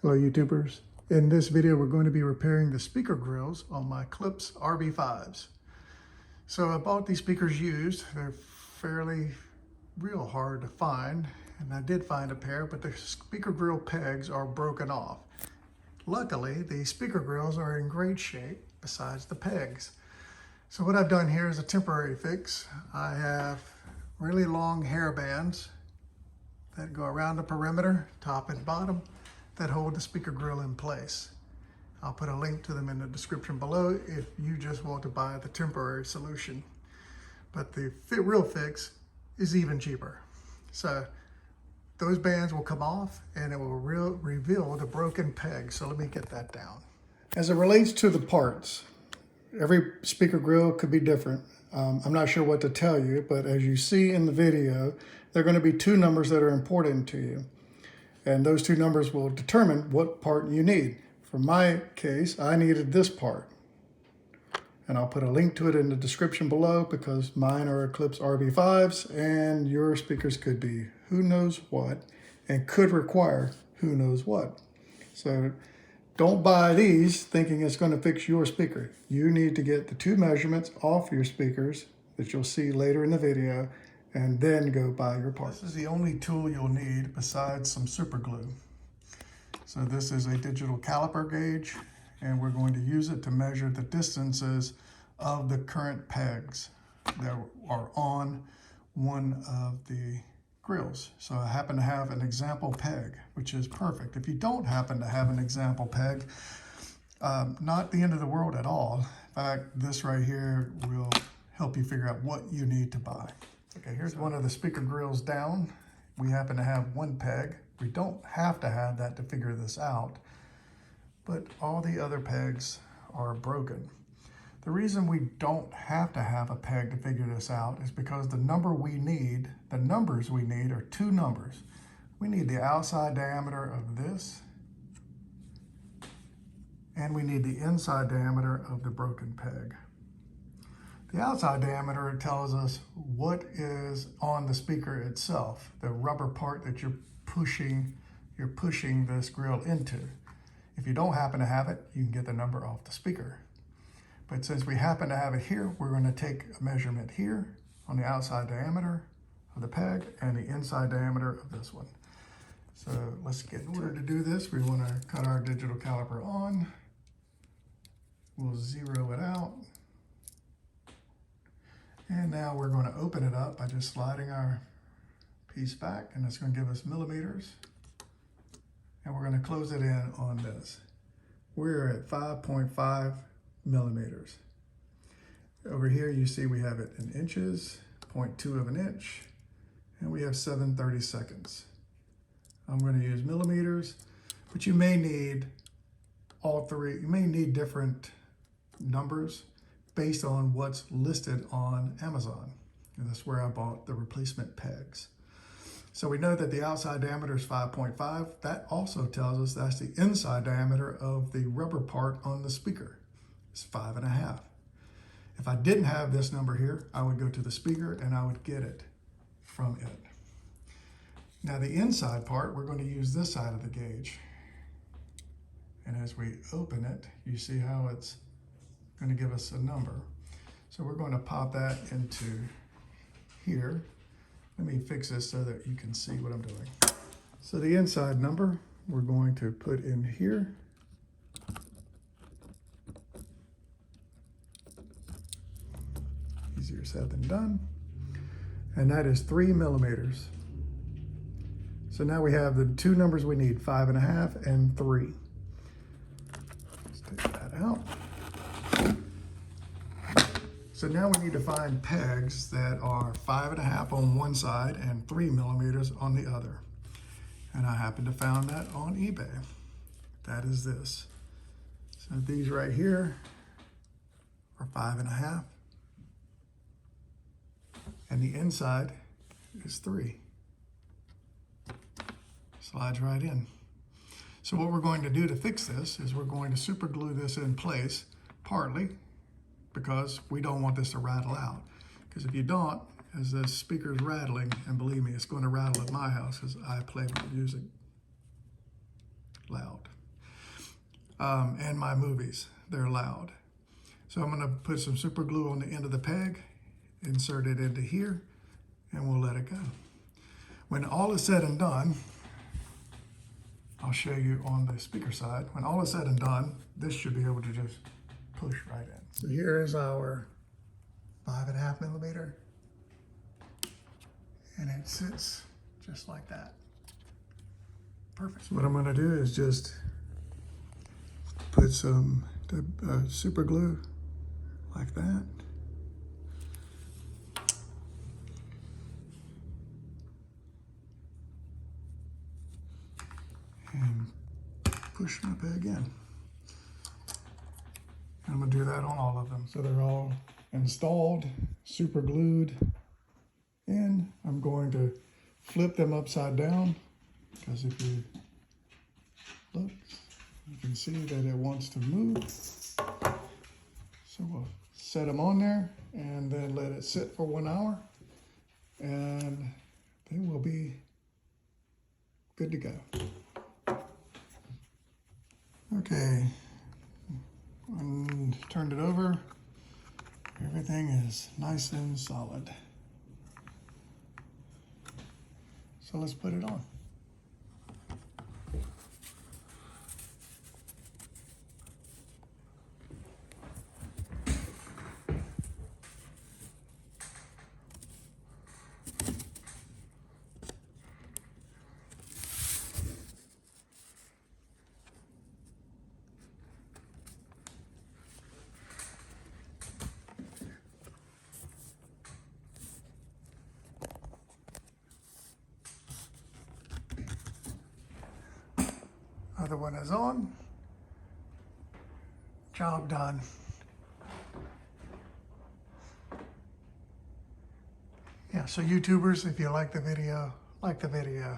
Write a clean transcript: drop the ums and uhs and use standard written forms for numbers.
Hello YouTubers. In this video we're going to be repairing the speaker grills on my Klipsch RB5s. So I bought these speakers used. They're fairly real hard to find, and I did find a pair, but the speaker grill pegs are broken off. Luckily the speaker grills are in great shape besides the pegs. So what I've done here is a temporary fix. I have really long hair bands that go around the perimeter, top and bottom, that hold the speaker grill in place. I'll put a link to them in the description below if you just want to buy the temporary solution. But the real fix is even cheaper. So those bands will come off and it will reveal the broken peg. So let me get that down. As it relates to the parts, every speaker grill could be different. I'm not sure what to tell you, but as you see in the video, there are going to be two numbers that are important to you. And those two numbers will determine what part you need. For my case, I needed this part. And I'll put a link to it in the description below because mine are Klipsch RB5s and your speakers could be who knows what and could require who knows what. So don't buy these thinking it's going to fix your speaker. You need to get the two measurements off your speakers that you'll see later in the video and then go buy your parts. This is the only tool you'll need besides some super glue. So this is a digital caliper gauge, and we're going to use it to measure the distances of the current pegs that are on one of the grills. So I happen to have an example peg, which is perfect. If you don't happen to have an example peg, not the end of the world at all. In fact, this right here will help you figure out what you need to buy. Okay, here's one of the speaker grills down. We happen to have one peg. We don't have to have that to figure this out, but all the other pegs are broken. The reason we don't have to have a peg to figure this out is because the numbers we need are two numbers. We need the outside diameter of this, and we need the inside diameter of the broken peg. The outside diameter tells us what is on the speaker itself, the rubber part that you're pushing this grill into. If you don't happen to have it, you can get the number off the speaker. But since we happen to have it here, we're going to take a measurement here on the outside diameter of the peg and the inside diameter of this one. So let's get in order to do this, we want to cut our digital caliper on. We'll zero it out. And now we're going to open it up by just sliding our piece back, and it's going to give us millimeters. And we're going to close it in on this. We're at 5.5 millimeters. Over here you see we have it in inches, 0.2 of an inch, and we have 7/32. I'm going to use millimeters, but you may need all three. You may need different numbers based on what's listed on Amazon. And that's where I bought the replacement pegs. So we know that the outside diameter is 5.5. That also tells us that's the inside diameter of the rubber part on the speaker. It's 5.5. If I didn't have this number here, I would go to the speaker and I would get it from it. Now the inside part, we're going to use this side of the gauge. And as we open it, you see how it's going to give us a number. So we're going to pop that into here. Let me fix this so that you can see what I'm doing. So the inside number we're going to put in here. Easier said than done. And that is 3 millimeters. So now we have the two numbers we need, 5.5 and 3. Let's take that out. So now we need to find pegs that are 5.5 on one side and 3 millimeters on the other. And I happen to found that on eBay. That is this. So these right here are 5.5. And the inside is 3. Slides right in. So what we're going to do to fix this is we're going to super glue this in place, partly because we don't want this to rattle out. Because if you don't, as the speaker's rattling, and believe me, it's going to rattle at my house because I play music loud. and my movies. They're loud. So I'm gonna put some super glue on the end of the peg, insert it into here, and we'll let it go. When all is said and done, I'll show you on the speaker side. When all is said and done, this should be able to just push right in. So here is our 5.5 millimeter, and it sits just like that. Perfect. So what I'm gonna do is just put some super glue like that. And push my peg in. I'm gonna do that on all of them. So they're all installed, super glued in. I'm going to flip them upside down, because if you look, you can see that it wants to move. So we'll set them on there and then let it sit for 1 hour, and they will be good to go. Okay, and turned it over. Everything is nice and solid. So let's put it on. Other one is on. Job done. Yeah, so YouTubers, if you like the video, like the video.